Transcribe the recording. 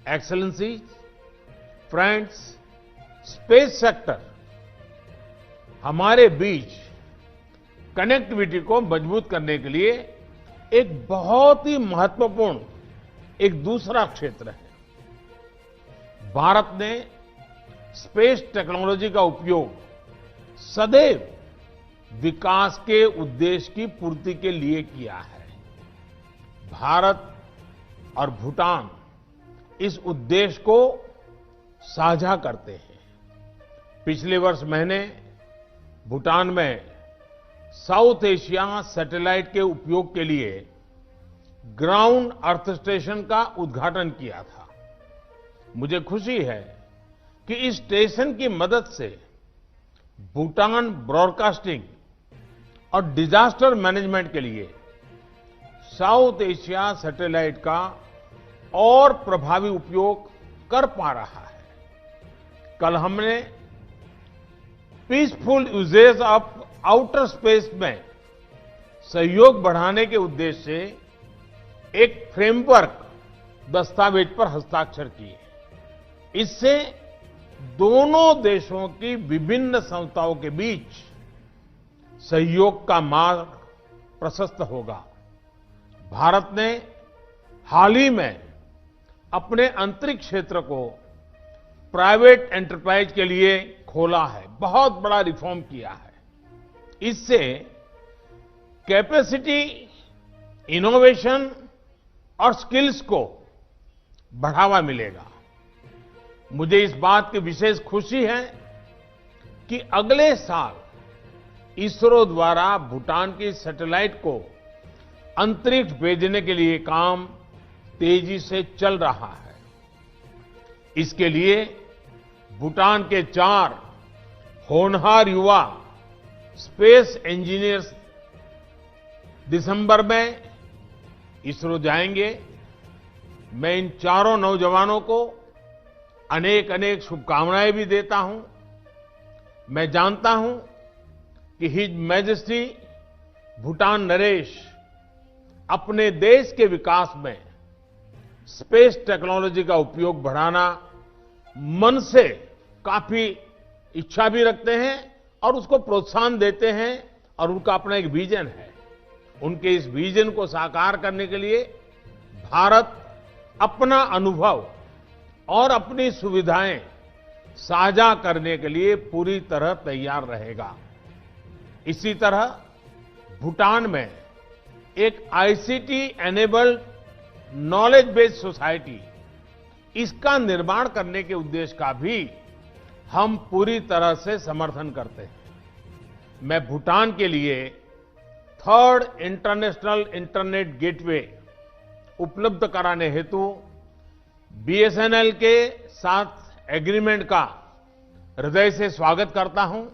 Excellency, friends, space sector हमारे बीच connectivity को मजबूत करने के लिए एक बहुत ही महत्वपूर्ण एक दूसरा क्षेत्र है। भारत ने स्पेस टेक्नोलॉजी का उपयोग सदैव विकास के उद्देश्य की पूर्ति के लिए किया है। भारत और भूटान इस उद्देश्य को साझा करते हैं। पिछले वर्ष मैंने भूटान में साउथ एशिया सैटेलाइट के उपयोग के लिए ग्राउंड अर्थ स्टेशन का उद्घाटन किया था। मुझे खुशी है कि इस स्टेशन की मदद से भूटान ब्रॉडकास्टिंग और डिजास्टर मैनेजमेंट के लिए साउथ एशिया सैटेलाइट का और प्रभावी उपयोग कर पा रहा है। कल हमने peaceful usages of outer space में सहयोग बढ़ाने के उद्देश्य से एक फ्रेमवर्क दस्तावेज पर हस्ताक्षर किए। इससे दोनों देशों की विभिन्न संस्थाओं के बीच सहयोग का मार्ग प्रशस्त होगा। भारत ने हाल ही में अपने अंतरिक्ष क्षेत्र को प्राइवेट एंटरप्राइज के लिए खोला है। बहुत बड़ा रिफॉर्म किया है। इससे कैपेसिटी, इनोवेशन और स्किल्स को बढ़ावा मिलेगा। मुझे इस बात की विशेष खुशी है कि अगले साल इसरो द्वारा भूटान की सैटेलाइट को अंतरिक्ष भेजने के लिए काम तेजी से चल रहा है। इसके लिए भूटान के 4 होनहार युवा स्पेस इंजीनियर्स दिसंबर में इसरो जाएंगे। मैं इन चारों नौजवानों को अनेक अनेक शुभकामनाएं भी देता हूं। मैं जानता हूं कि हिज मैजेस्टी भूटान नरेश अपने देश के विकास में स्पेस टेक्नोलॉजी का उपयोग बढ़ाना मन से काफी इच्छा भी रखते हैं और उसको प्रोत्साहन देते हैं और उनका अपना एक विजन है। उनके इस विजन को साकार करने के लिए भारत अपना अनुभव और अपनी सुविधाएं साझा करने के लिए पूरी तरह तैयार रहेगा। इसी तरह भूटान में एक ICT enabled knowledge based society, इसका निर्माण करने के उद्देश्य का भी हम पूरी तरह से समर्थन करते हैं। मैं भूटान के लिए 3rd इंटरनेशनल इंटरनेट गेटवे उपलब्ध कराने हेतु बीएसएनएल के साथ एग्रीमेंट का हृदय से स्वागत करता हूं।